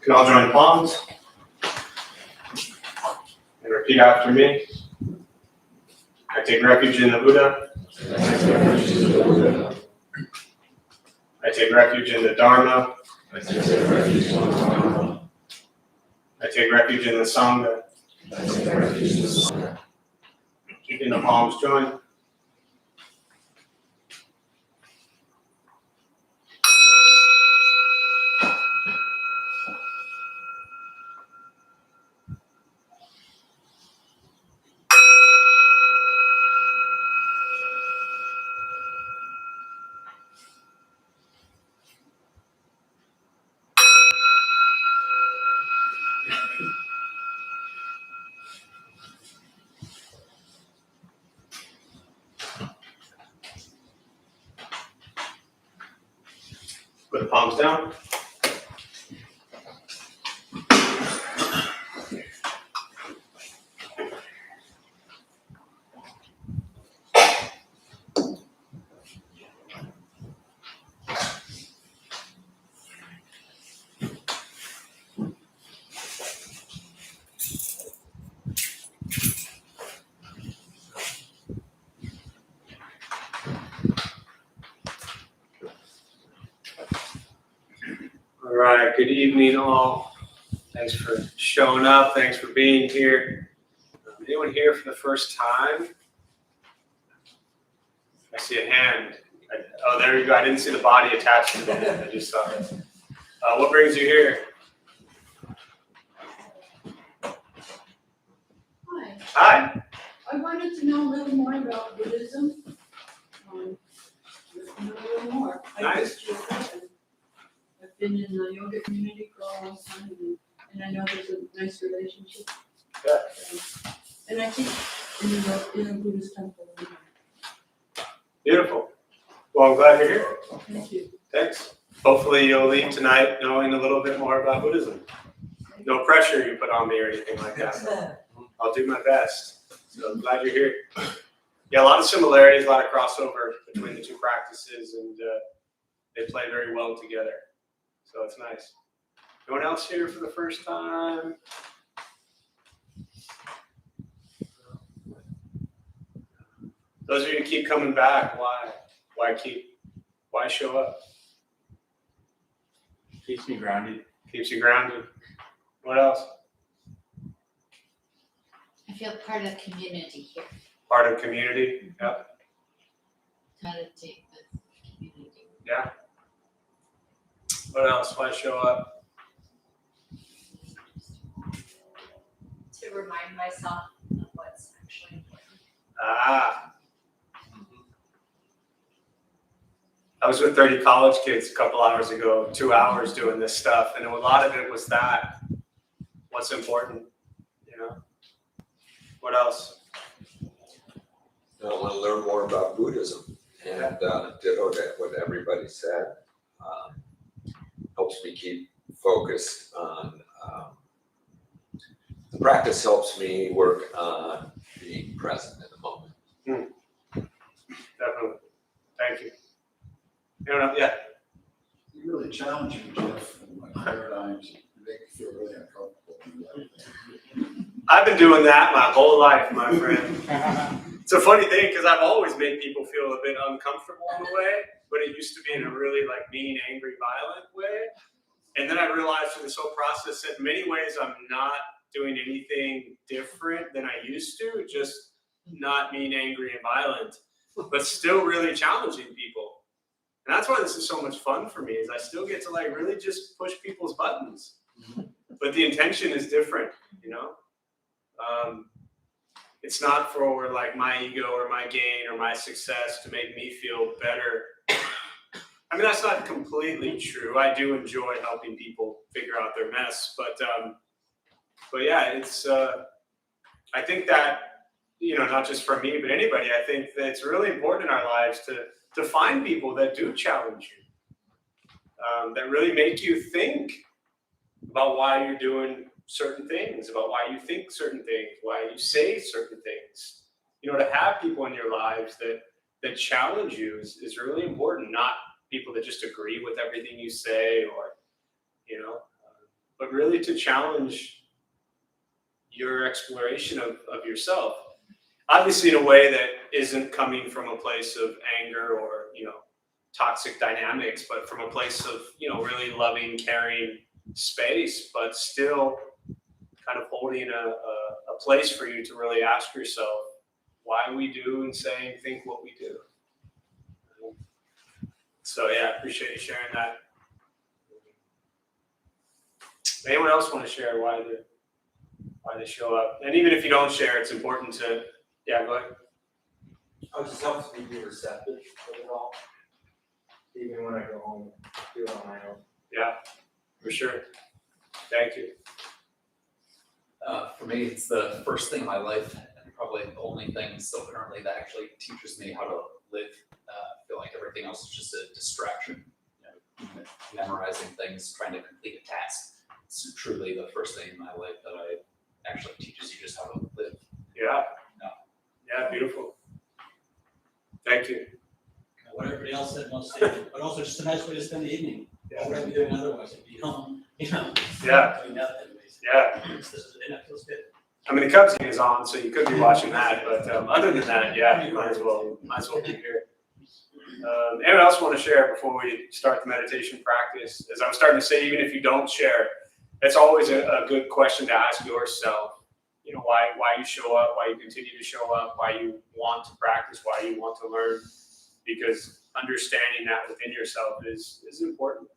can all join palms and repeat after me. I take refuge in the Buddha. I take refuge in the Dharma. I take refuge in the Sangha. Keeping the palms joined. Put the palms down. All right, good evening all. Thanks for showing up. Thanks for being here. Anyone here for the first time? I see a hand. Oh, there you go. I didn't see the body attached to the hand. I just saw it. What brings you here? Hi. Hi. I wanted to know a little more about Buddhism. Just know a little more. Nice. I've been in the yoga community for a long time, and I know there's a nice relationship. Yeah. And I think in a Buddhist temple. Beautiful. Well, I'm glad you're here. Thank you. Thanks. Hopefully you'll leave tonight knowing a little bit more about Buddhism. No pressure you put on me or anything like that. I'll do my best. So I'm glad you're here. Yeah, a lot of similarities, a lot of crossover between the two practices, and they play very well together. So it's nice. Anyone else here for the first time? Those of you who keep coming back, why? Why show up? Keeps me grounded. Keeps you grounded. What else? I feel part of the community here. Part of community. Yep. Meditate with community. Yeah. What else? Why show up? To remind myself of what's actually important. Ah. I was with 30 college kids a couple hours ago, 2 hours doing this stuff, and a lot of it was that. What's important, you know? What else? I want to learn more about Buddhism, and ditto that what everybody said. Helps me keep focused on the practice. Helps me work on being present in the moment. Definitely. Thank you. Anyone else? Yeah. You really challenge me, Jeff, in my paradigms. You make me feel really uncomfortable. I've been doing that my whole life, my friend. It's a funny thing because I've always made people feel a bit uncomfortable in a way, but it used to be in a really like mean, angry, violent way. And then I realized through this whole process that in many ways I'm not doing anything different than I used to, just not mean, angry, and violent, but still really challenging people. And that's why this is so much fun for me, is I still get to like really just push people's buttons. But the intention is different, you know? It's not for like my ego or my gain or my success to make me feel better. I mean, that's not completely true. I do enjoy helping people figure out their mess, but yeah, it's, I think that, you know, not just for me, but anybody, I think that it's really important in our lives to find people that do challenge you, that really make you think about why you're doing certain things, about why you think certain things, why you say certain things. You know, to have people in your lives that challenge you is really important, people that just agree with everything you say, or but really to challenge your exploration of yourself. Obviously in a way that isn't coming from a place of anger or, toxic dynamics, but from a place of, really loving, caring space, but still kind of holding a place for you to really ask yourself why we do and say and think what we do. So yeah, I appreciate you sharing that. Anyone else want to share why they show up? And even if you don't share, it's important to, yeah, go ahead. I just helps me be receptive of it all. Even when I go home, do it on my own. Yeah, for sure. Thank you. For me, it's the first thing in my life, and probably the only thing still currently that actually teaches me how to live. I feel like everything else is just a distraction. Memorizing things, trying to complete a task. It's truly the first thing in my life that actually teaches you just how to live. Yeah. No. Yeah, beautiful. Thank you. What everybody else said, most stated, but also just a nice way to spend the evening. What would I be doing otherwise? I'd be home, Yeah. doing nothing, basically. Yeah. This is, and that feels good. I mean, the Cubs game is on, so you could be watching that, but other than that, yeah, you might as well be here. Anyone else want to share before we start the meditation practice? As I was starting to say, even if you don't share, it's always a good question to ask yourself. Why you show up, why you continue to show up, why you want to practice, why you want to learn, because understanding that within yourself is important.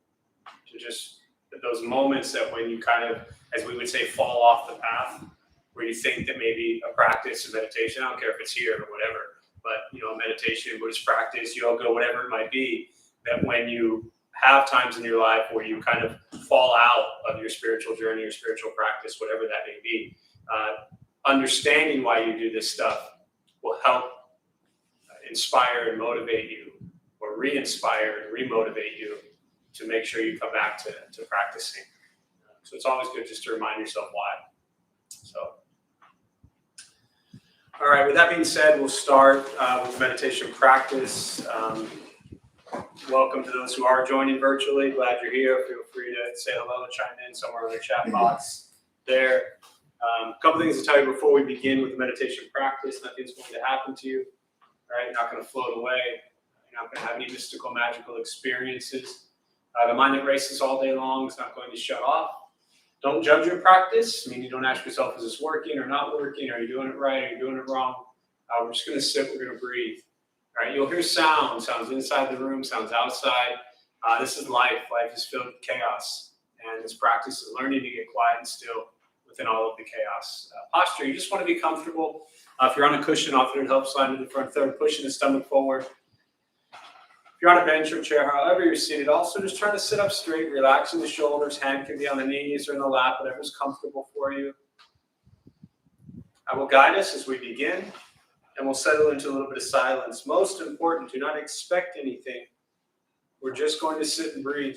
To just those moments that when you kind of, as we would say, fall off the path, where you think that maybe a practice of meditation, I don't care if it's here or whatever, but meditation, Buddhist practice, yoga, whatever it might be, that when you have times in your life where you kind of fall out of your spiritual journey, your spiritual practice, whatever that may be, understanding why you do this stuff will help inspire and motivate you, or re-inspire and re-motivate you to make sure you come back to practicing. So it's always good just to remind yourself why. So, all right, with that being said, we'll start with meditation practice. Welcome to those who are joining virtually. Glad you're here. Feel free to say hello, chime in somewhere in the chat box there. A couple things to tell you before we begin with the meditation practice. Nothing's going to happen to you. All right, you're not going to float away. You're not going to have any mystical, magical experiences. The mind that races all day long is not going to shut off. Don't judge your practice. I mean, you don't ask yourself, is this working or not working? Are you doing it right? Are you doing it wrong? We're just going to sit. We're going to breathe. All right, you'll hear sounds inside the room, sounds outside. This is life. Life is filled with chaos. And this practice is learning to get quiet and still within all of the chaos. Posture, you just want to be comfortable. If you're on a cushion, offer to help slide to the front third, pushing the stomach forward. If you're on a bench or chair, however you're seated, also just try to sit up straight, relaxing the shoulders. Hand can be on the knees or in the lap, whatever's comfortable for you. I will guide us as we begin, and we'll settle into a little bit of silence. Most important, do not expect anything. We're just going to sit and breathe.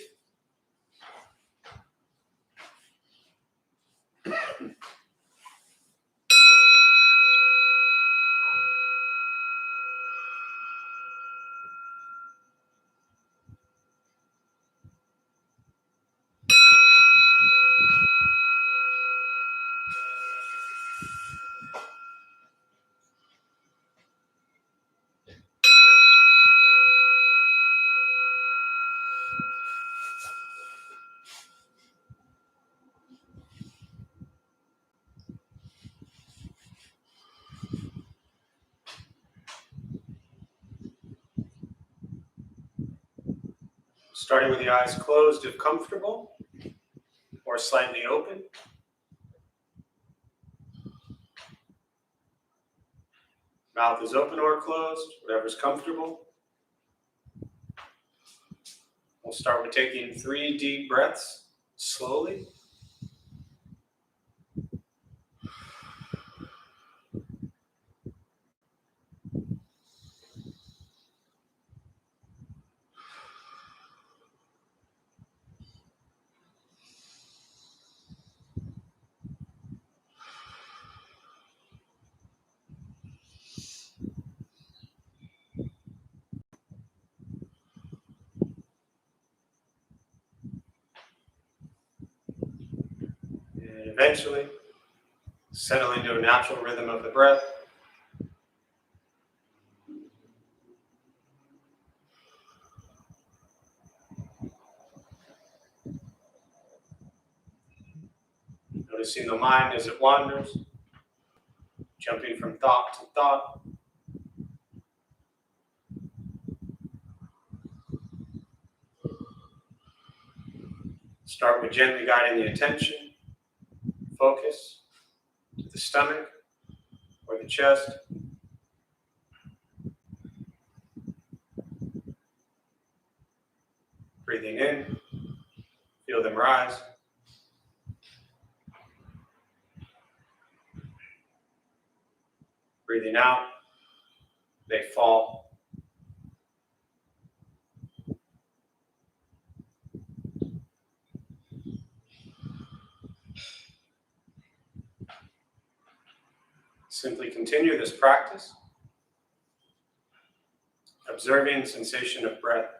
Starting with the eyes closed if comfortable, or slightly open. Mouth is open or closed, whatever's comfortable. We'll start with taking 3 deep breaths, slowly. eventually, settle into a natural rhythm of the breath. Noticing the mind as it wanders, jumping from thought to thought. Start with gently guiding the attention, focus to the stomach or the chest. Breathing in, feel them rise. Breathing out, they fall. Simply continue this practice, observing sensation of breath.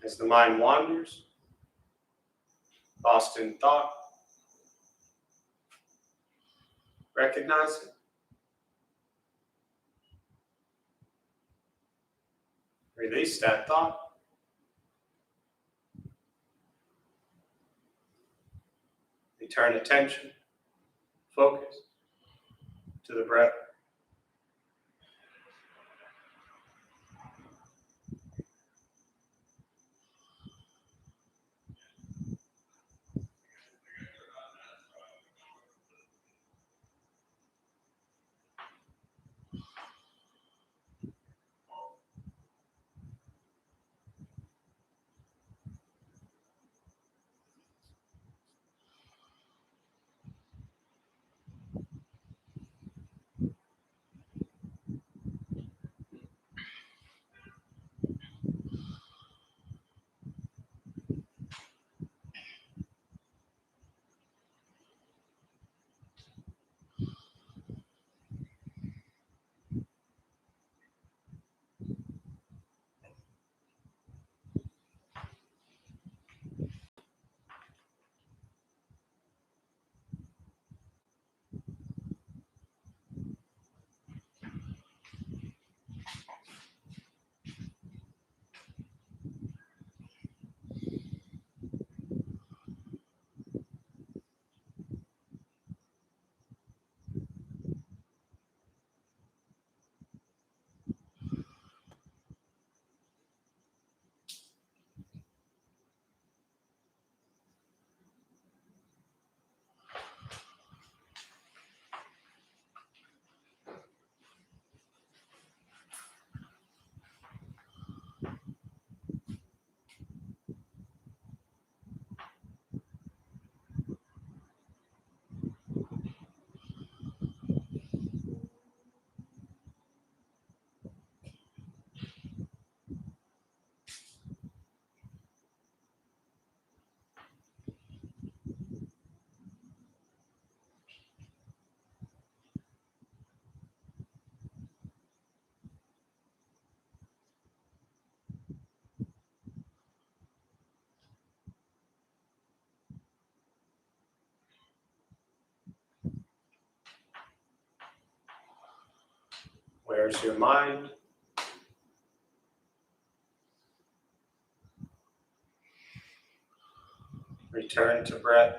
As the mind wanders, lost in thought, recognize it. Release that thought. Return attention, focus to the breath. Where's your mind? Return to breath.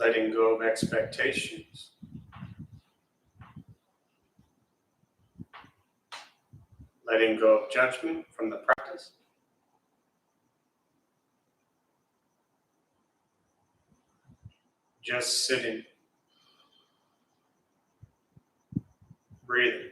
Letting go of expectations. Letting go of judgment from the practice. Just sitting, breathing.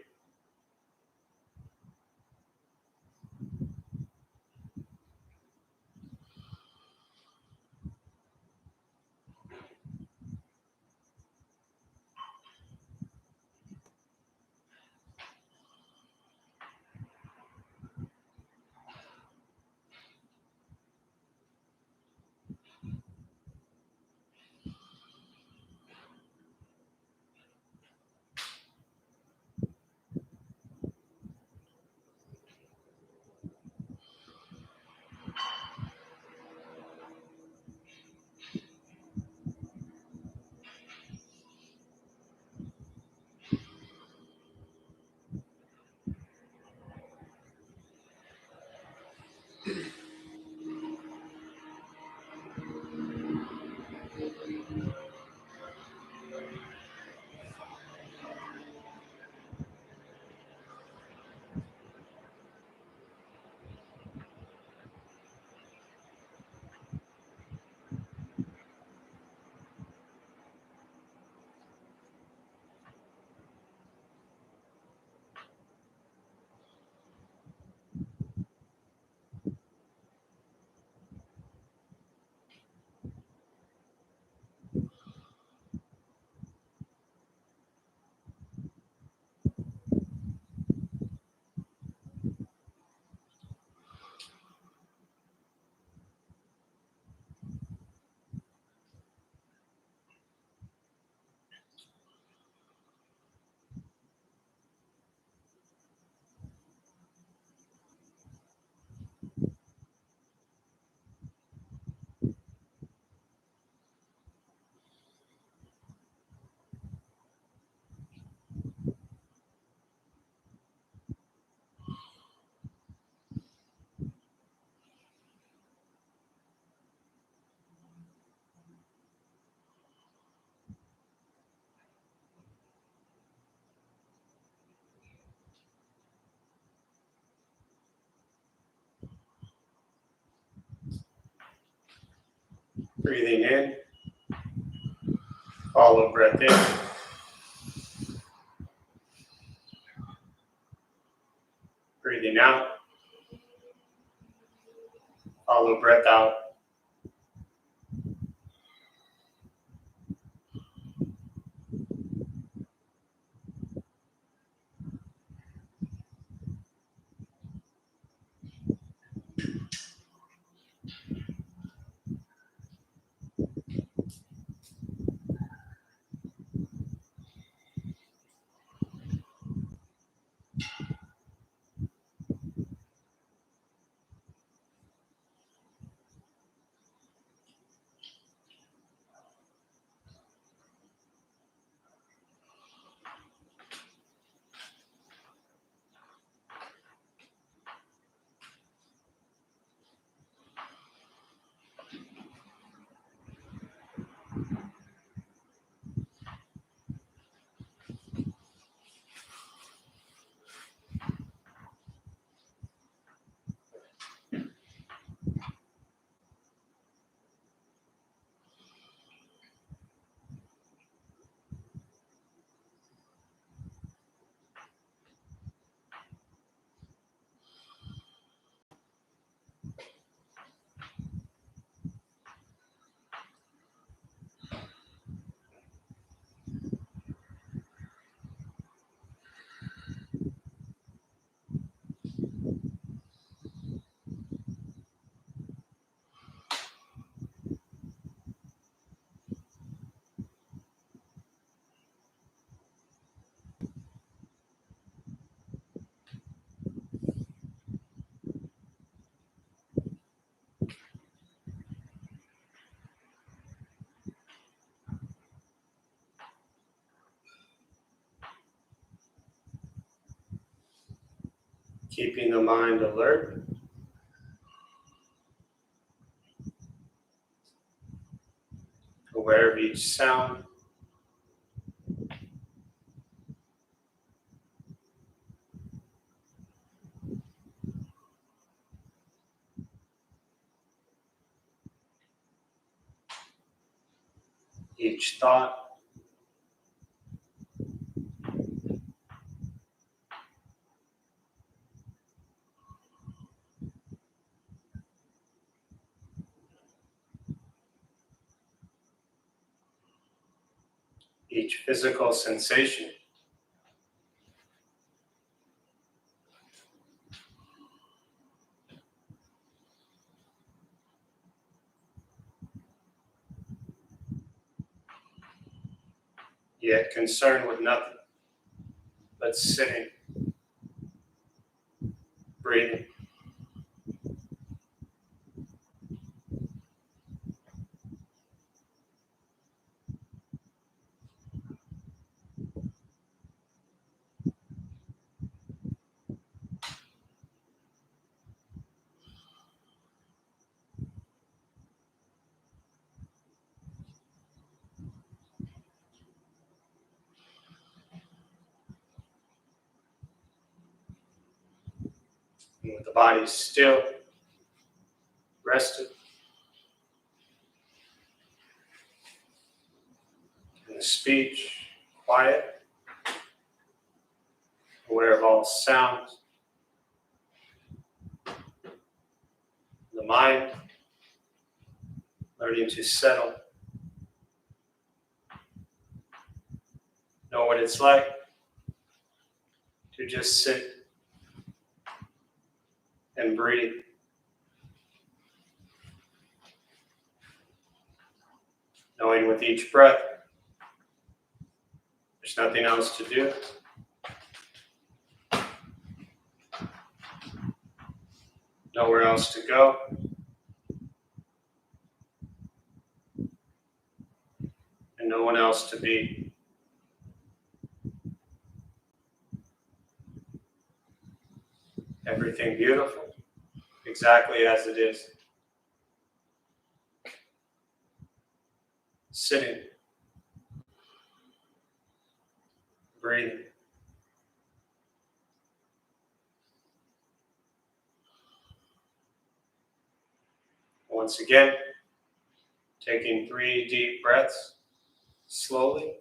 Breathing in. Follow breath in. Breathing out. Follow breath out. Keeping the mind alert. Aware of each sound. Each thought. Each physical sensation. Yet concerned with nothing but sitting, breathing. And with the body still, rested, and the speech quiet, aware of all sounds, the mind learning to settle, know what it's like to just sit and breathe. Knowing with each breath, there's nothing else to do. Nowhere else to go. And no one else to be. Everything beautiful, exactly as it is. Sitting, breathing. Once again, Taking 3 deep breaths slowly.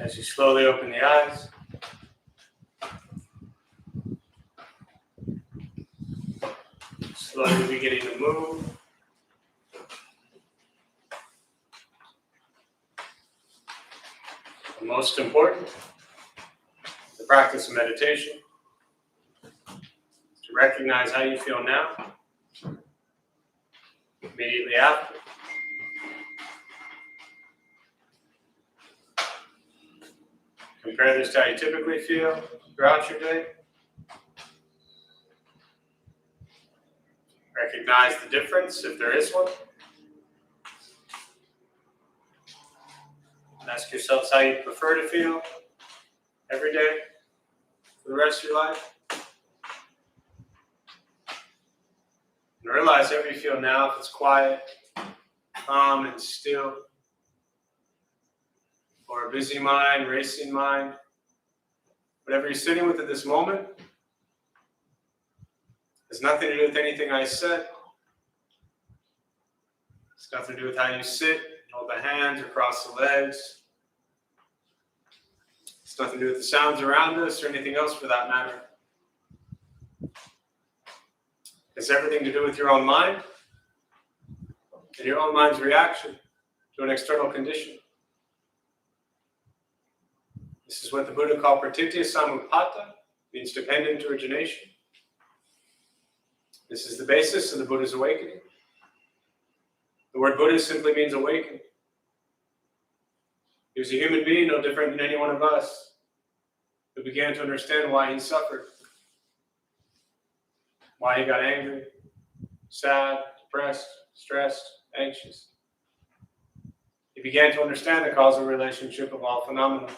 As you slowly open the eyes, slowly beginning to move. The most important, the practice of meditation, to recognize how you feel now, immediately after. Compare this to how you typically feel throughout your day. Recognize the difference, if there is one. And ask yourselves how you prefer to feel every day for the rest of your life. And realize however you feel now, if it's quiet, calm, and still, or a busy mind, racing mind, whatever you're sitting with at this moment, has nothing to do with anything I said. It's nothing to do with how you sit, hold the hands, or cross the legs. It's nothing to do with the sounds around us or anything else for that matter. It's everything to do with your own mind and your own mind's reaction to an external condition. This is what the Buddha called pratitya samutpata, means dependent origination. This is the basis of the Buddha's awakening. The word Buddha simply means awakened. He was a human being, no different than any one of us, who began to understand why he suffered, why he got angry, sad, depressed, stressed, anxious. He began to understand the causal relationship of all phenomena.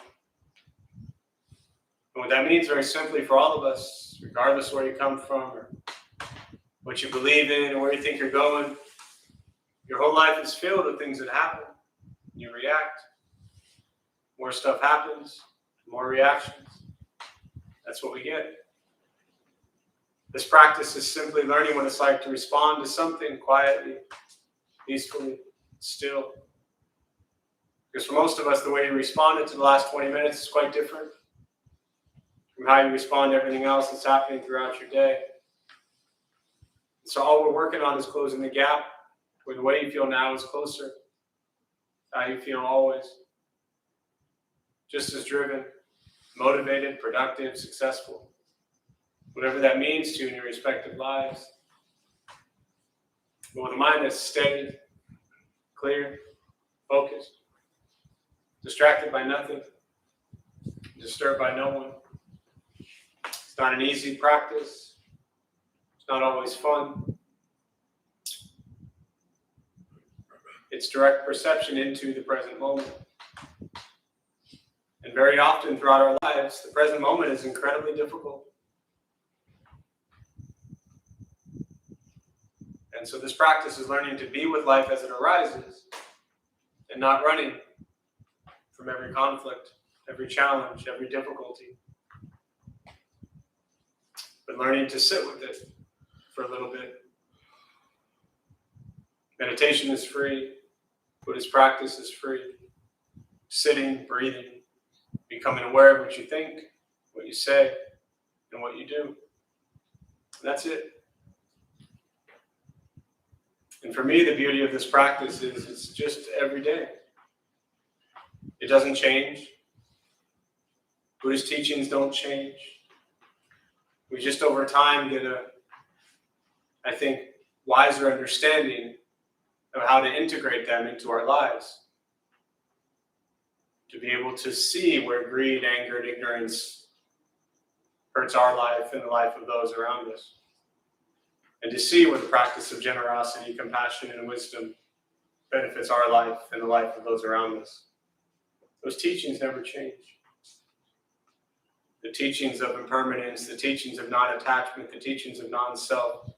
And what that means very simply for all of us, regardless of where you come from or what you believe in or where you think you're going, your whole life is filled with things that happen. You react. More stuff happens, more reactions. That's what we get. This practice is simply learning what it's like to respond to something quietly, peacefully, still. Because for most of us, the way you responded to the last 20 minutes is quite different from how you respond to everything else that's happening throughout your day. So all we're working on is closing the gap where the way you feel now is closer to how you feel always. Just as driven, motivated, productive, successful. Whatever that means to you in your respective lives. But with a mind that's steady, clear, focused, distracted by nothing, disturbed by no one. It's not an easy practice. It's not always fun. It's direct perception into the present moment. And very often throughout our lives, the present moment is incredibly difficult. And so this practice is learning to be with life as it arises and not running from every conflict, every challenge, every difficulty. But learning to sit with it for a little bit. Meditation is free. Buddhist practice is free. Sitting, breathing, becoming aware of what you think, what you say, and what you do. And that's it. And for me, the beauty of this practice is it's just every day. It doesn't change. Buddhist teachings don't change. We just over time get a, I think, wiser understanding of how to integrate them into our lives. To be able to see where greed, anger, and ignorance hurts our life and the life of those around us. And to see where the practice of generosity, compassion, and wisdom benefits our life and the life of those around us. Those teachings never change. The teachings of impermanence, the teachings of non-attachment, the teachings of non-self,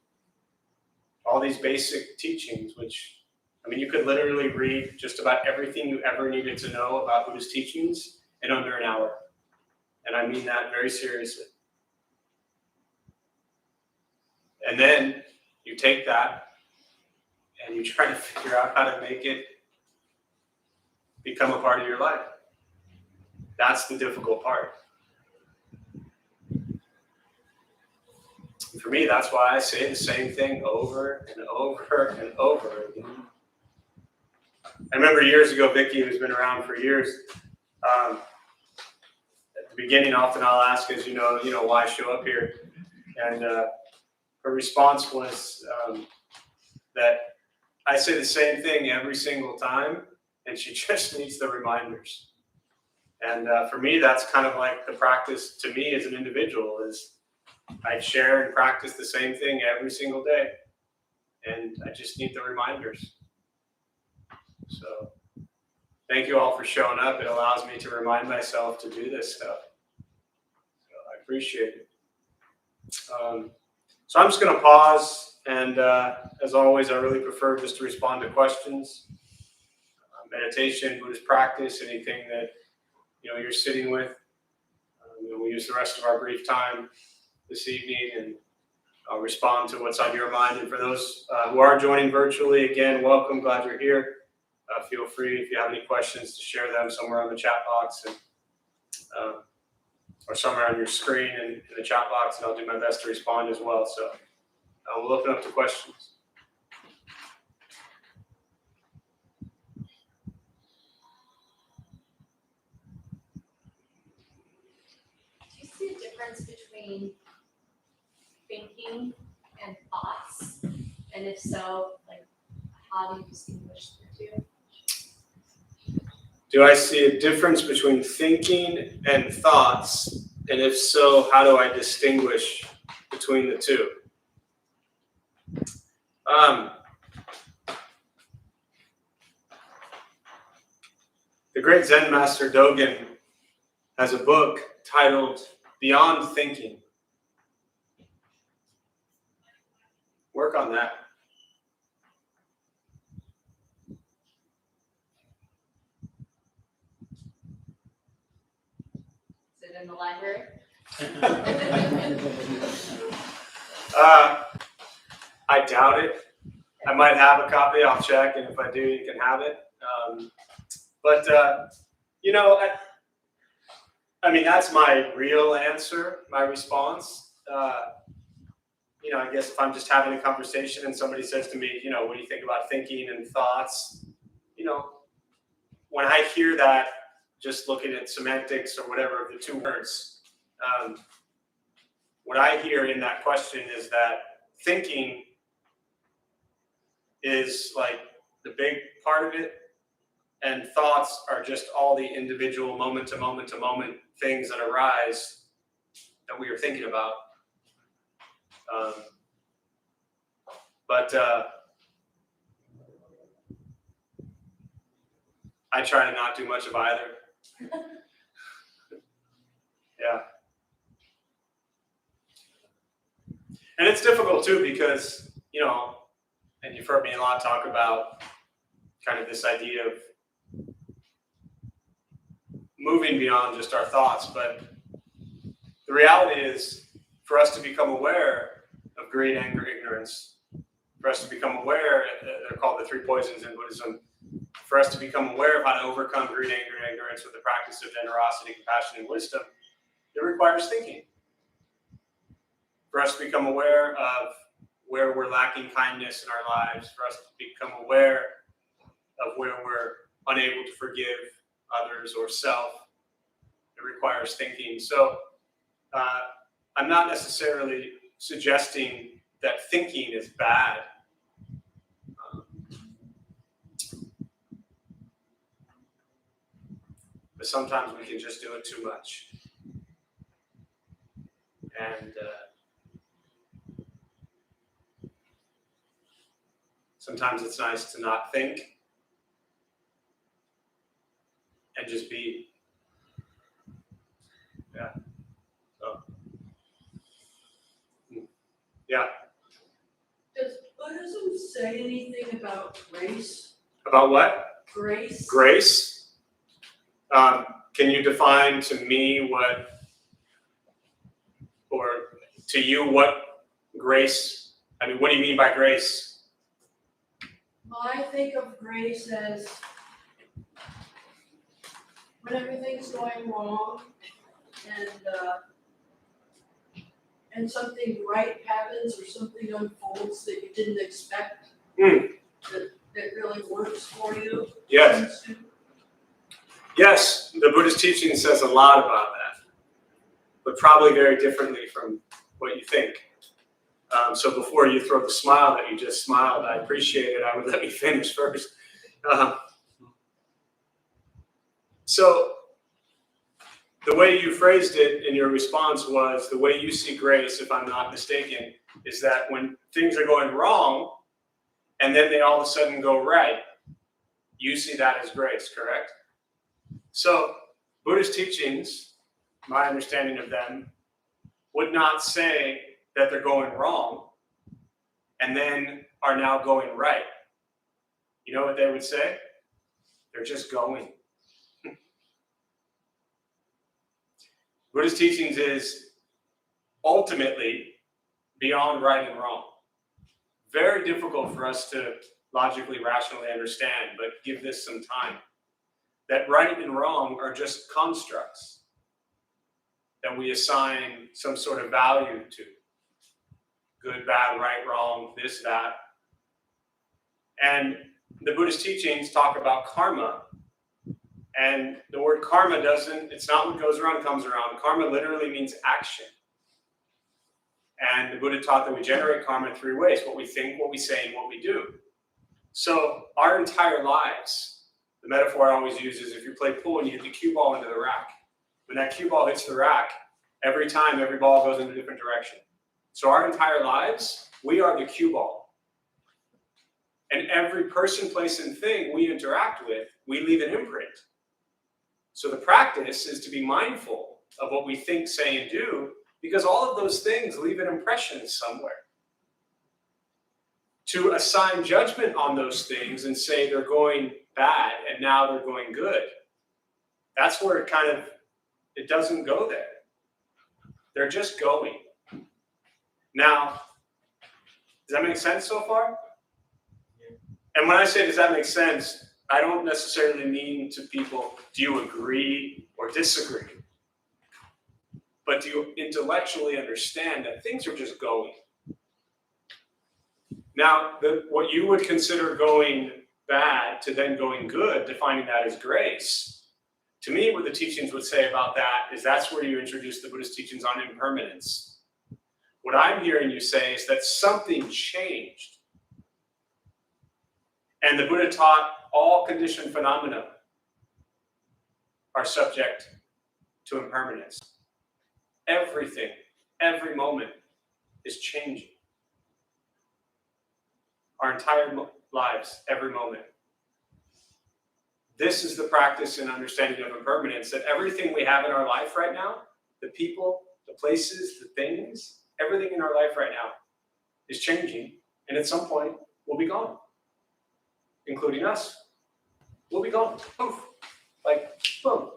all these basic teachings, which, I mean, you could literally read just about everything you ever needed to know about Buddhist teachings in under an hour. And I mean that very seriously. And then you take that and you try to figure out how to make it become a part of your life. That's the difficult part. And for me, that's why I say the same thing over and over and over again. I remember years ago, Vicky, who's been around for years, at the beginning, often I'll ask, as you know, why show up here? And her response was that I say the same thing every single time, and she just needs the reminders. And for me, that's kind of like the practice to me as an individual is I share and practice the same thing every single day. And I just need the reminders. So thank you all for showing up. It allows me to remind myself to do this stuff. So I appreciate it. So I'm just going to pause. And as always, I really prefer just to respond to questions. Meditation, Buddhist practice, anything that you're sitting with. We'll use the rest of our brief time this evening and I'll respond to what's on your mind. And for those who are joining virtually, again, welcome. Glad you're here. Feel free if you have any questions to share them somewhere on the chat box and or somewhere on your screen and in the chat box, and I'll do my best to respond as well. So we'll open up to questions. Do you see a difference between thinking and thoughts? And if so, like, how do you distinguish the two? Do I see a difference between thinking and thoughts? And if so, how do I distinguish between the two? The great Zen master Dogen has a book titled Beyond Thinking. Work on that. Is it in the library? I doubt it. I might have a copy. I'll check, and if I do, you can have it. I mean, that's my real answer, my response. I guess if I'm just having a conversation and somebody says to me, what do you think about thinking and thoughts? When I hear that, just looking at semantics or whatever of the two words, what I hear in that question is that thinking is like the big part of it, and thoughts are just all the individual moment to moment to moment things that arise that we are thinking about. I try to not do much of either. Yeah. And it's difficult too because, and you've heard me a lot talk about kind of this idea of moving beyond just our thoughts. But the reality is for us to become aware of greed, anger, ignorance, for us to become aware, they're called the three poisons in Buddhism. for us to become aware of how to overcome greed, anger, and ignorance with the practice of generosity, compassion, and wisdom, it requires thinking. For us to become aware of where we're lacking kindness in our lives, for us to become aware of where we're unable to forgive others or self, it requires thinking. So I'm not necessarily suggesting that thinking is bad. But sometimes we can just do it too much. And sometimes it's nice to not think and just be. Yeah. So. Yeah. Does Buddhism say anything about grace? About what? Grace? Grace. Can you define to me what, or to you what grace, I mean, what do you mean by grace? Well, I think of grace as when everything's going wrong and something right happens or something unfolds that you didn't expect, that really works for you. Yes. Yes, the Buddhist teaching says a lot about that, but probably very differently from what you think. So before you throw the smile that you just smiled, I appreciate it. I would let me finish first. So the way you phrased it in your response was the way you see grace, if I'm not mistaken, is that when things are going wrong and then they all of a sudden go right, you see that as grace, correct? So Buddhist teachings, my understanding of them, would not say that they're going wrong and then are now going right. You know what they would say? They're just going. Buddhist teachings is ultimately beyond right and wrong. Very difficult for us to logically, rationally understand, but give this some time. That right and wrong are just constructs that we assign some sort of value to. Good, bad, right, wrong, this, that. And the Buddhist teachings talk about karma. And the word karma it's not what goes around comes around. Karma literally means action. And the Buddha taught that we generate karma in three ways: what we think, what we say, and what we do. So our entire lives, the metaphor I always use is if you play pool and you hit the cue ball into the rack. When that cue ball hits the rack, every time every ball goes in a different direction. So our entire lives, we are the cue ball. And every person, place, and thing we interact with, we leave an imprint. So the practice is to be mindful of what we think, say, and do, because all of those things leave an impression somewhere. To assign judgment on those things and say they're going bad and now they're going good, that's where it doesn't go there. They're just going. Now, does that make sense so far? And when I say does that make sense, I don't necessarily mean to people, do you agree or disagree? But do you intellectually understand that things are just going? Now, what you would consider going bad to then going good, defining that as grace, to me, what the teachings would say about that is that's where you introduce the Buddhist teachings on impermanence. What I'm hearing you say is that something changed. And the Buddha taught all conditioned phenomena are subject to impermanence. Everything, every moment is changing. Our entire lives, every moment. This is the practice and understanding of impermanence, that everything we have in our life right now, the people, the places, the things, everything in our life right now is changing, and at some point will be gone, including us. We'll be gone. Poof. Like, boom.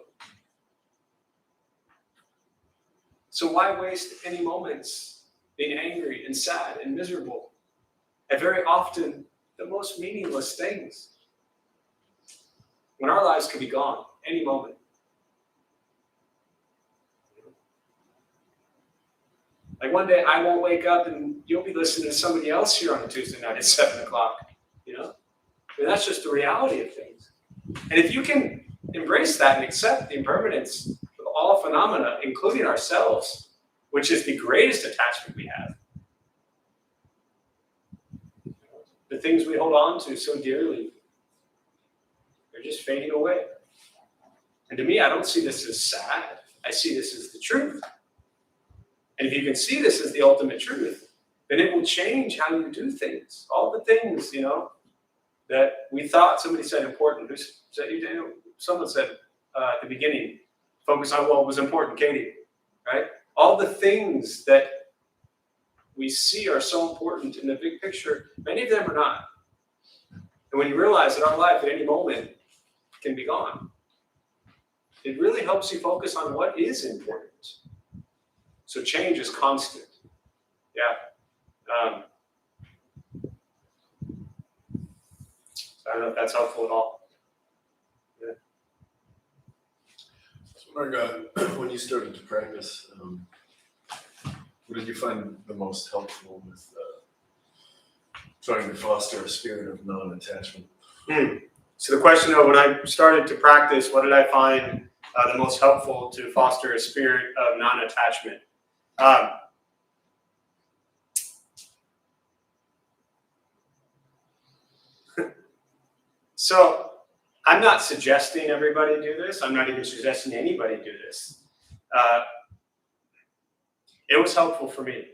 So why waste any moments being angry and sad and miserable at very often the most meaningless things? when our lives could be gone any moment. Like one day I won't wake up and you'll be listening to somebody else here on a Tuesday night at 7 o'clock, you know? I mean, that's just the reality of things. And if you can embrace that and accept the impermanence of all phenomena, including ourselves, which is the greatest attachment we have, the things we hold on to so dearly, they're just fading away. And to me, I don't see this as sad. I see this as the truth. And if you can see this as the ultimate truth, then it will change how you do things. All the things, you know, that we thought somebody said important. Who said you, Daniel? Someone said at the beginning, focus on what was important, Katie, right? All the things that we see are so important in the big picture, many of them are not. And when you realize that our life at any moment can be gone, it really helps you focus on what is important. So change is constant. Yeah. I don't know if that's helpful at all. I was wondering, when you started to practice, what did you find the most helpful with trying to foster a spirit of non-attachment? So the question of when I started to practice, what did I find the most helpful to foster a spirit of non-attachment? So I'm not suggesting everybody do this. I'm not even suggesting anybody do this. It was helpful for me.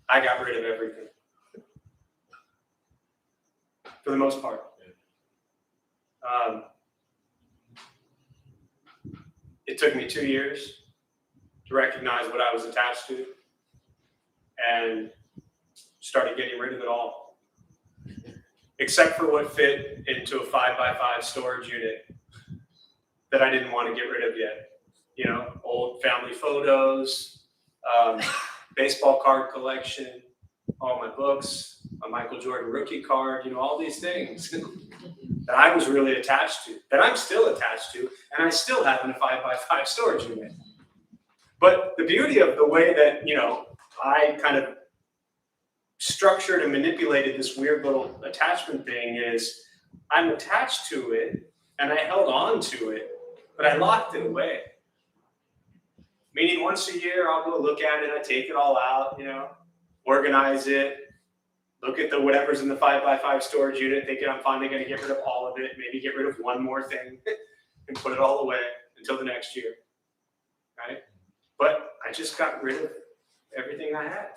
I got rid of everything. For the most part. It took me 2 years to recognize what I was attached to and started getting rid of it all. Except for what fit into a 5x5 storage unit that I didn't want to get rid of yet. You know, old family photos, baseball card collection, all my books, a Michael Jordan rookie card, you know, all these things that I was really attached to, that I'm still attached to, and I still have in a 5x5 storage unit. But the beauty of the way that, you know, I kind of structured and manipulated this weird little attachment thing is I'm attached to it and I held on to it, but I locked it away. Meaning once a year I'll go look at it, I take it all out, you know, organize it, look at the whatever's in the 5x5 storage unit, thinking I'm finally going to get rid of all of it, maybe get rid of one more thing and put it all away until the next year, right? But I just got rid of everything I had.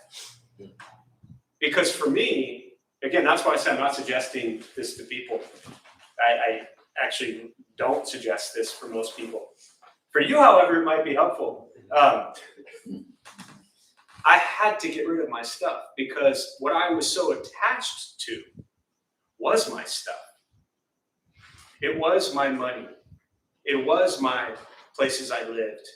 Because for me, again, that's why I said I'm not suggesting this to people. I actually don't suggest this for most people. For you, however, it might be helpful. I had to get rid of my stuff because what I was so attached to was my stuff. It was my money. It was my places I lived.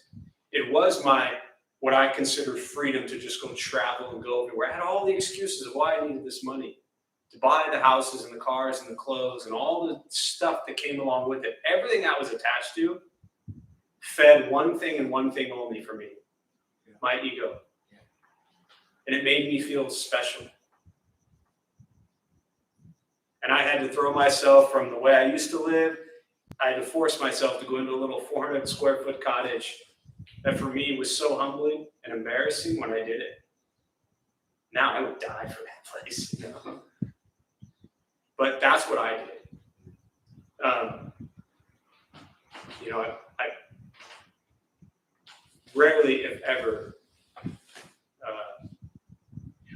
It was my what I considered freedom to just go travel and go everywhere. I had all the excuses of why I needed this money to buy the houses and the cars and the clothes and all the stuff that came along with it. Everything I was attached to fed one thing and one thing only for me, my ego. And it made me feel special. And I had to throw myself from the way I used to live. I had to force myself to go into a little 400 square foot cottage that for me was so humbling and embarrassing when I did it. Now I would die for that place, you know? But that's what I did. You know, I rarely, if ever,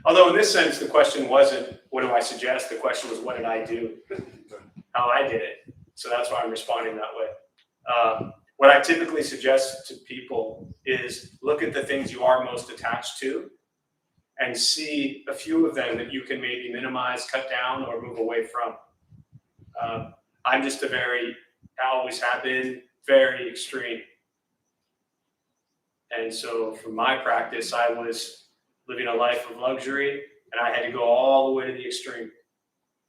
although in this sense, the question wasn't, what do I suggest? The question was, what did I do? How I did it. So that's why I'm responding that way. What I typically suggest to people is look at the things you are most attached to and see a few of them that you can maybe minimize, cut down, or move away from. I'm just I always have been, very extreme. And so for my practice, I was living a life of luxury, and I had to go all the way to the extreme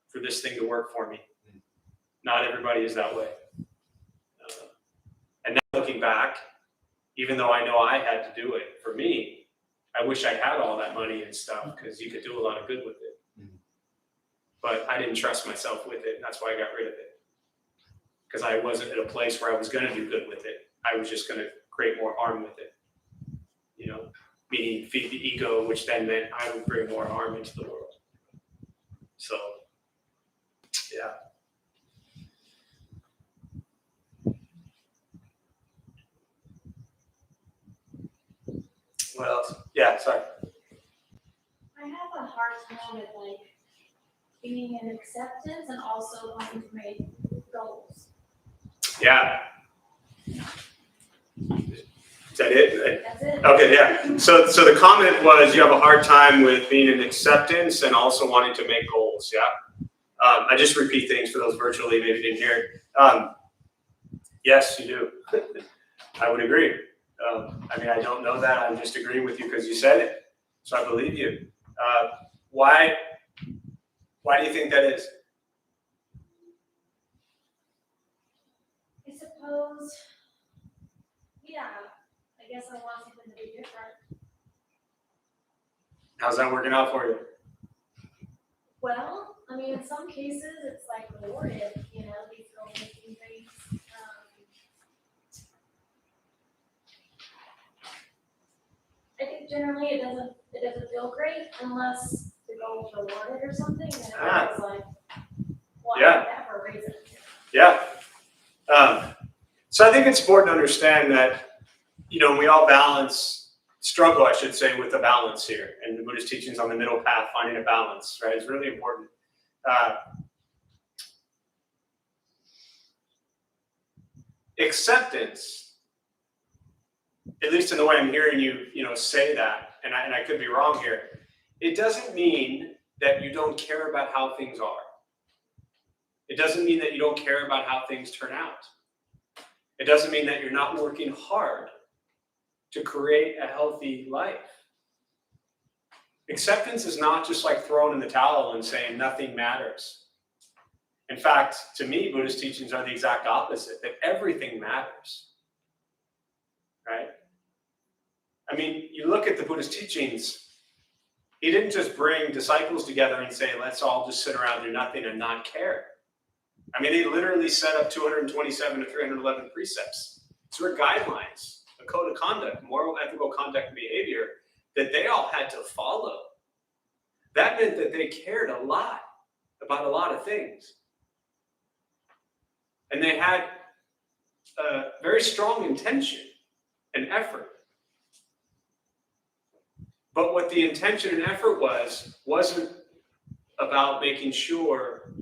for this thing to work for me. Not everybody is that way. And now looking back, even though I know I had to do it, for me, I wish I had all that money and stuff because you could do a lot of good with it. But I didn't trust myself with it, and that's why I got rid of it. Because I wasn't at a place where I was going to do good with it. I was just going to create more harm with it. You know, meaning feed the ego, which then meant I would bring more harm into the world. So, yeah. What else? Yeah, sorry. I have a hard time with like being in acceptance and also wanting to make goals. Yeah. Is that it? That's it. Okay, yeah. So the comment was you have a hard time with being in acceptance and also wanting to make goals. Yeah. I just repeat things for those virtually maybe didn't hear it. Yes, you do. I would agree. I mean, I don't know that. I'm just agreeing with you because you said it. So I believe you. Why do you think that is? I suppose, yeah, I guess I want something to be different. How's that working out for you? Well, I mean, in some cases, it's like rewarded, you know, these goal-making things. I think generally it doesn't feel great unless the goal is rewarded or something, and it feels like, well, Yeah. I have a reason. Yeah. So I think it's important to understand that, you know, we all struggle, I should say, with the balance here. And the Buddhist teachings on the middle path, finding a balance, right, is really important. Acceptance, at least in the way I'm hearing you, say that, and I could be wrong here, it doesn't mean that you don't care about how things are. It doesn't mean that you don't care about how things turn out. It doesn't mean that you're not working hard to create a healthy life. Acceptance is not just like throwing in the towel and saying nothing matters. In fact, to me, Buddhist teachings are the exact opposite, that everything matters. Right? I mean, you look at the Buddhist teachings, he didn't just bring disciples together and say, let's all just sit around, do nothing, and not care. I mean, they literally set up 227 to 311 precepts. These were guidelines, a code of conduct, moral, ethical conduct and behavior that they all had to follow. That meant that they cared a lot about a lot of things. And they had a very strong intention and effort. But what the intention and effort wasn't about making sure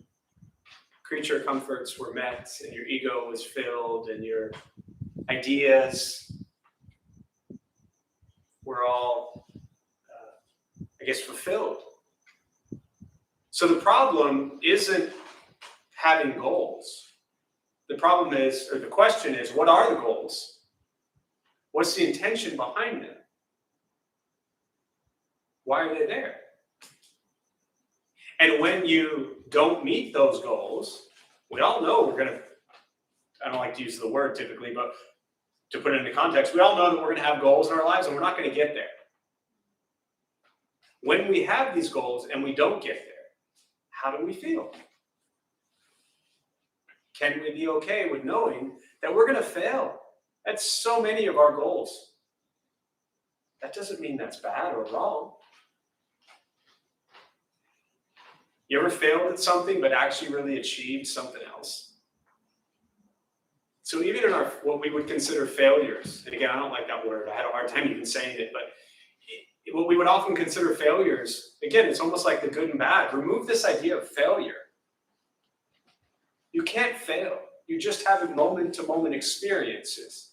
creature comforts were met and your ego was filled and your ideas were all, fulfilled. So the problem isn't having goals. The problem is, or the question is, what are the goals? What's the intention behind them? Why are they there? And when you don't meet those goals, we all know I don't like to use the word typically, but to put it into context, we all know that we're going to have goals in our lives and we're not going to get there. When we have these goals and we don't get there, how do we feel? Can we be okay with knowing that we're going to fail at so many of our goals? That doesn't mean that's bad or wrong. You ever failed at something but actually really achieved something else? So even in what we would consider failures, and again, I don't like that word. I had a hard time even saying it, but what we would often consider failures, again, it's almost like the good and bad. Remove this idea of failure. You can't fail. You just have moment-to-moment experiences.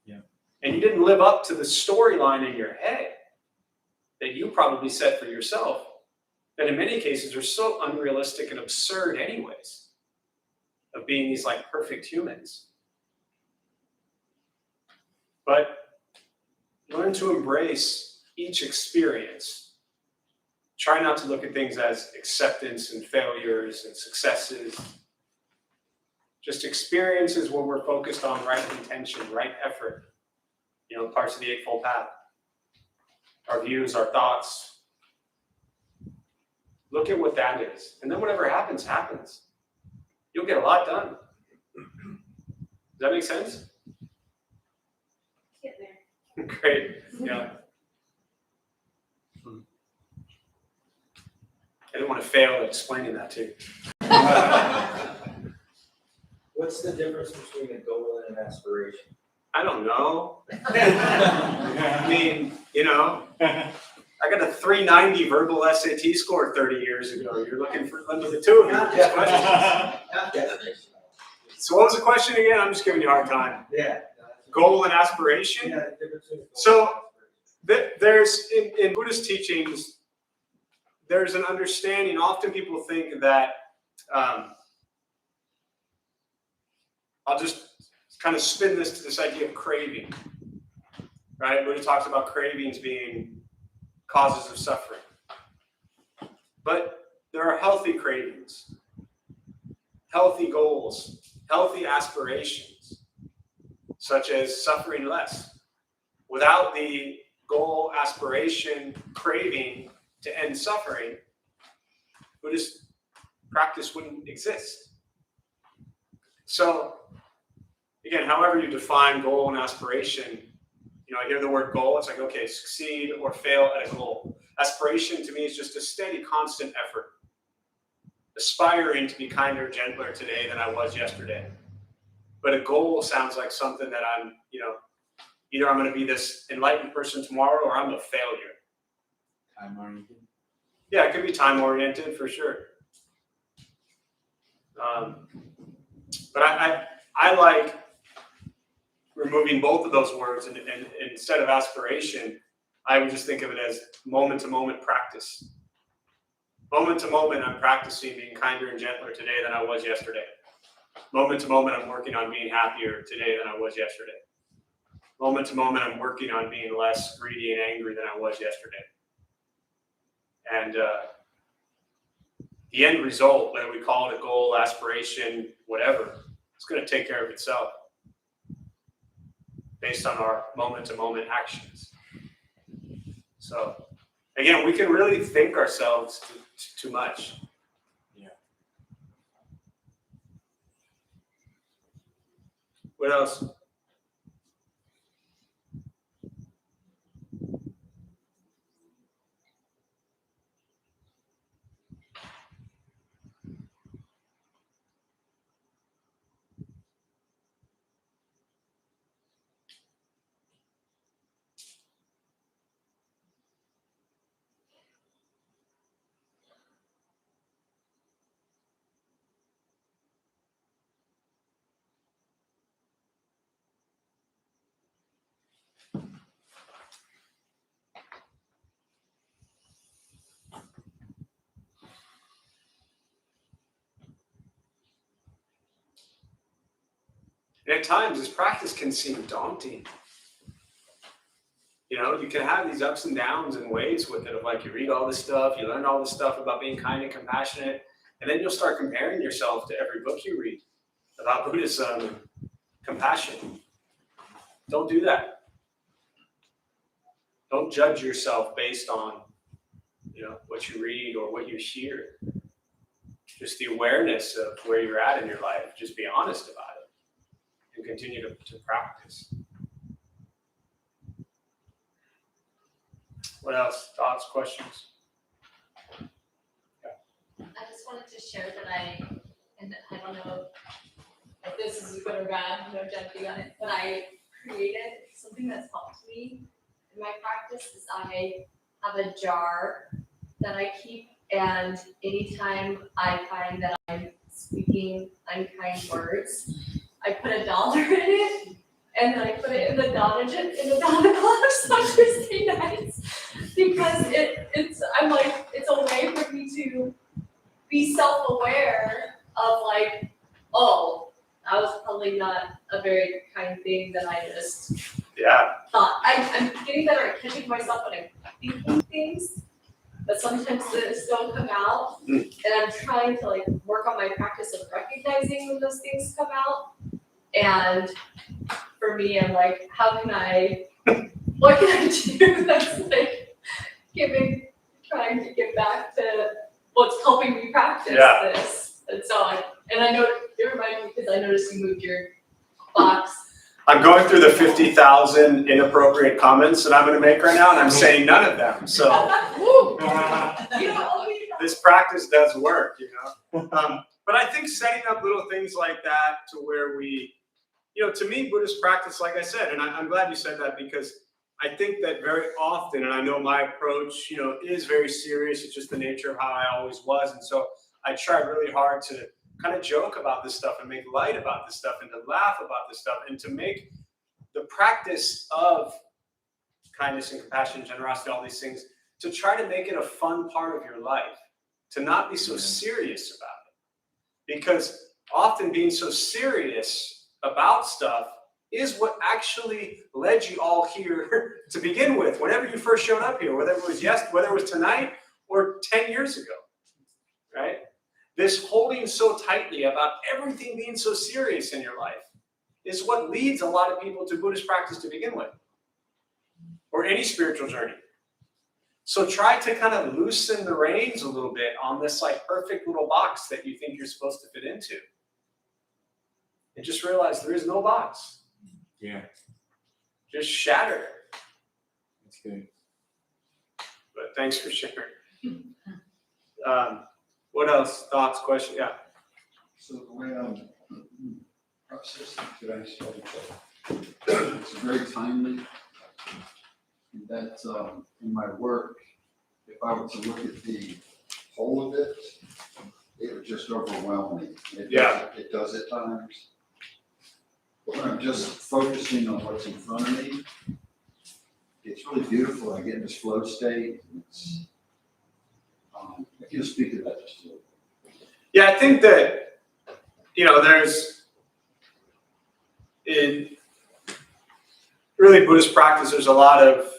Yeah. And you didn't live up to the storyline in your head that you probably set for yourself, that in many cases are so unrealistic and absurd anyways, of being these like perfect humans. But learn to embrace each experience. Try not to look at things as acceptance and failures and successes. Just experience is when we're focused on right intention, right effort. Parts of the Eightfold Path. Our views, our thoughts. Look at what that is. And then whatever happens, happens. You'll get a lot done. Does that make sense? Get there. Great. Yeah. I didn't want to fail at explaining that too. What's the difference between a goal and an aspiration? I don't know. I mean, I got a 390 verbal SAT score 30 years ago. You're looking for under the two of you with these questions. Not definition. So what was the question again? I'm just giving you a hard time. Yeah. Goal and aspiration? Yeah, the difference between a goal So, and aspiration. There's in Buddhist teachings, there's an understanding. Often people think that I'll just kind of spin this to this idea of craving, right? Buddha talks about cravings being causes of suffering, but there are healthy cravings, healthy goals, healthy aspirations, such as suffering less. Without the goal, aspiration, craving to end suffering, Buddhist practice wouldn't exist. So, again, however you define goal and aspiration, I hear the word goal, it's like, okay, succeed or fail at a goal. Aspiration to me is just a steady, constant effort. Aspiring to be kinder, gentler today than I was yesterday. But a goal sounds like something that I'm, either I'm going to be this enlightened person tomorrow or I'm a failure. Time oriented. Yeah, it could be time oriented for sure. But I like removing both of those words, and instead of aspiration, I would just think of it as moment-to-moment practice. Moment to moment, I'm practicing being kinder and gentler today than I was yesterday. Moment to moment, I'm working on being happier today than I was yesterday. Moment to moment, I'm working on being less greedy and angry than I was yesterday. And the end result, whether we call it a goal, aspiration, whatever, it's going to take care of itself based on our moment-to-moment actions. So, again, we can really think ourselves too much. Yeah. What else? And at times, this practice can seem daunting. You can have these ups and downs and waves with it of like you read all this stuff, you learn all this stuff about being kind and compassionate, and then you'll start comparing yourself to every book you read about Buddhism and compassion. Don't do that. Don't judge yourself based on what you read or what you hear. Just the awareness of where you're at in your life. Just be honest about it and continue to practice. What else? Thoughts, questions? I just wanted to share that and I don't know if this is good or bad, no judging on it, but I created something that's helped me in my practice is I have a jar that I keep, and anytime I find that I'm speaking unkind words, I put $1 in it, and then I put it in the Donna box on Tuesday nights, because it's a way for me to be self-aware of like, oh, that was probably not a very kind thing that I just Yeah. thought. I'm getting better at catching myself when I'm thinking things, but sometimes those don't come out. Mm. And I'm trying to like work on my practice of recognizing when those things come out. And for me, I'm like, what can I do that's like trying to get back to what's helping me practice Yeah. this. And so I know it reminded me because I noticed you moved your box. I'm going through the 50,000 inappropriate comments that I'm going to make right now, and I'm saying none of them. So You know, this practice does work, you know. But I think setting up little things like that to where we, you know, to me, Buddhist practice, like I said, and I'm glad you said that because I think that very often, and I know my approach, you know, is very serious. It's just the nature of how I always was, and so I try really hard to kind of joke about this stuff and make light about this stuff and to laugh about this stuff and to make the practice of kindness and compassion, generosity, all these things, to try to make it a fun part of your life, to not be so serious about it. Because often being so serious about stuff is what actually led you all here to begin with, whenever you first showed up here, whether it was tonight or 10 years ago, right? This holding so tightly about everything being so serious in your life is what leads a lot of people to Buddhist practice to begin with, or any spiritual journey. So try to kind of loosen the reins a little bit on this like perfect little box that you think you're supposed to fit into. And just realize there is no box. Yeah. Just shatter it. That's good. But thanks for sharing. What else? Thoughts, questions? Yeah. So the way I'm processing today, it's very timely. And that in my work, if I were to look at the whole of it, it would just overwhelm me. It does at times. But when I'm just focusing on what's in front of me, it's really beautiful. I get in this flow state. It's, if you speak to that just a little bit. Yeah, I think that, you know, there's in really Buddhist practice, there's a lot of,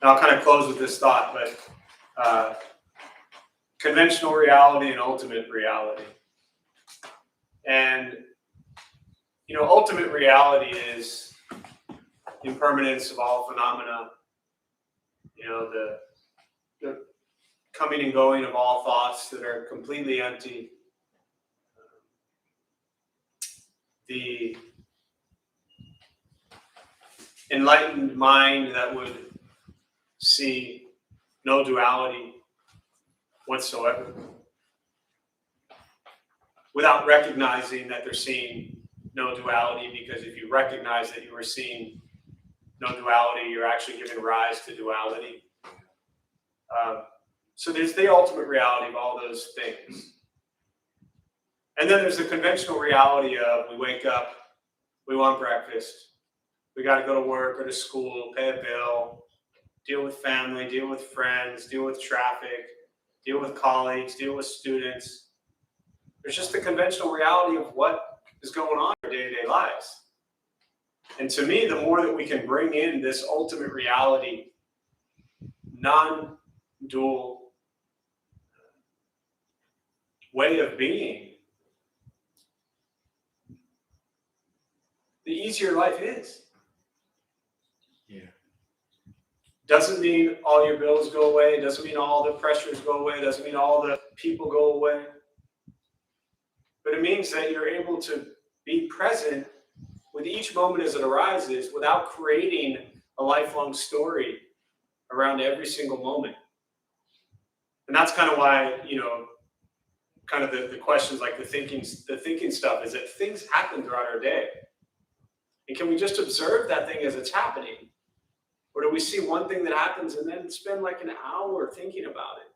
and I'll kind of close with this thought, but conventional reality and ultimate reality. And, you know, ultimate reality is impermanence of all phenomena, you know, the coming and going of all thoughts that are completely empty, the enlightened mind that would see no duality whatsoever, without recognizing that they're seeing no duality, because if you recognize that you are seeing no duality, you're actually giving rise to duality. So there's the ultimate reality of all those things. And then there's the conventional reality of we wake up, we want breakfast, we got to go to work, go to school, pay a bill, deal with family, deal with friends, deal with traffic, deal with colleagues, deal with students. There's just the conventional reality of what is going on in our day-to-day lives. And to me, the more that we can bring in this ultimate reality, non-dual way of being, the easier life is. Yeah. Doesn't mean all your bills go away, doesn't mean all the pressures go away, doesn't mean all the people go away. But it means that you're able to be present with each moment as it arises without creating a lifelong story around every single moment. And that's kind of why, you know, kind of the questions like the thinking stuff is that things happen throughout our day. And can we just observe that thing as it's happening? Or do we see one thing that happens and then spend like an hour thinking about it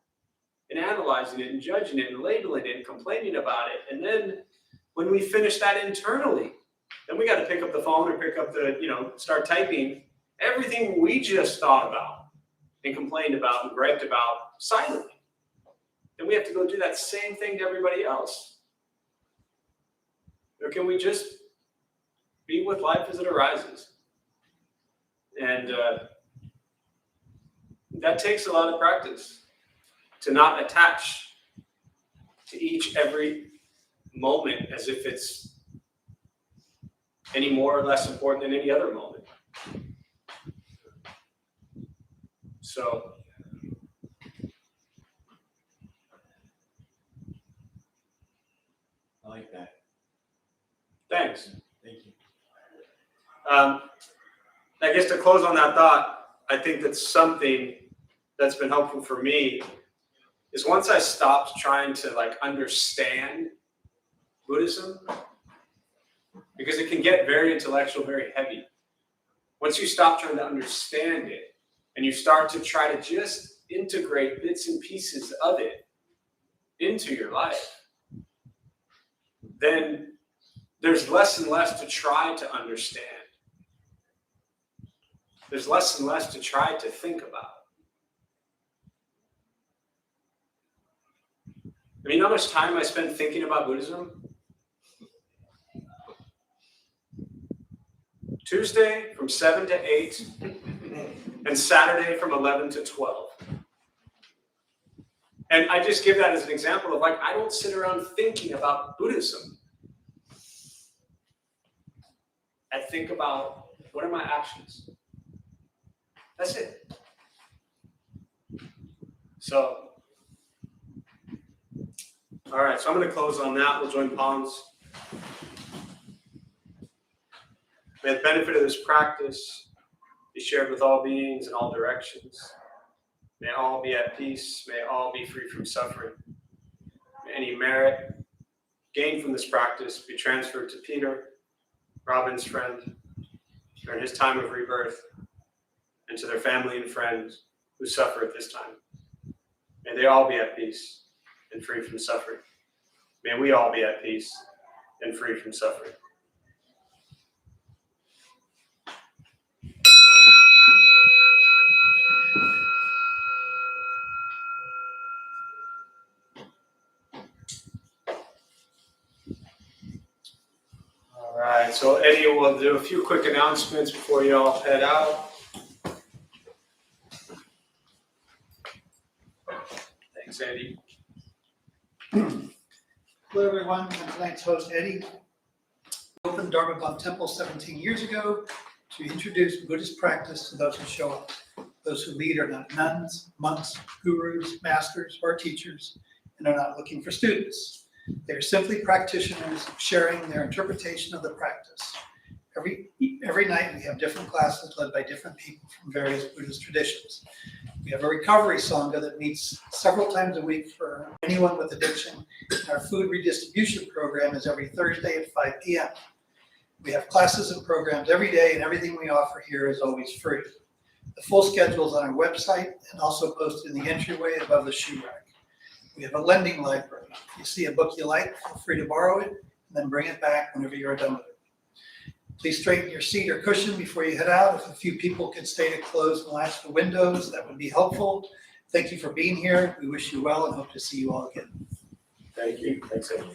and analyzing it and judging it and labeling it and complaining about it? And then when we finish that internally, then we got to pick up the phone or pick up the, you know, start typing everything we just thought about and complained about and griped about silently. Then we have to go do that same thing to everybody else. Or can we just be with life as it arises? And that takes a lot of practice to not attach to every moment as if it's any more or less important than any other moment. So I like that. thanks. Thank you. I guess to close on that thought, I think that's something that's been helpful for me is once I stopped trying to like understand Buddhism, because it can get very intellectual, very heavy. Once you stop trying to understand it and you start to try to just integrate bits and pieces of it into your life, then there's less and less to try to understand. There's less and less to try to think about. I mean, how much time I spent thinking about Buddhism? Tuesday from 7 to 8, and Saturday from 11 to 12. And I just give that as an example of like, I don't sit around thinking about Buddhism. I think about what are my actions? That's it. So, all right, so I'm going to close on that. We'll join palms. May the benefit of this practice be shared with all beings in all directions. May all be at peace. May all be free from suffering. May any merit gained from this practice be transferred to Peter, Robin's friend, during his time of rebirth, and to their family and friends who suffer at this time. May they all be at peace and free from suffering. May we all be at peace and free from suffering. All right, so Eddie will do a few quick announcements before you all head out. Thanks, Eddie. Hello, everyone. I'm tonight's host, Eddie. I opened Dharma Bum Temple 17 years ago to introduce Buddhist practice to those who show up. Those who lead are not nuns, monks, gurus, masters, or teachers, and are not looking for students. They are simply practitioners sharing their interpretation of the practice. Every night we have different classes led by different people from various Buddhist traditions. We have a recovery sangha that meets several times a week for anyone with addiction. Our food redistribution program is every Thursday at 5 p.m. We have classes and programs every day, and everything we offer here is always free. The full schedule is on our website and also posted in the entryway above the shoe rack. We have a lending library. If you see a book you like, feel free to borrow it and then bring it back whenever you're done with it. Please straighten your seat or cushion before you head out. If a few people could stay to close and latch the windows, that would be helpful. Thank you for being here. We wish you well and hope to see you all again. Thank you. Thanks, Eddie.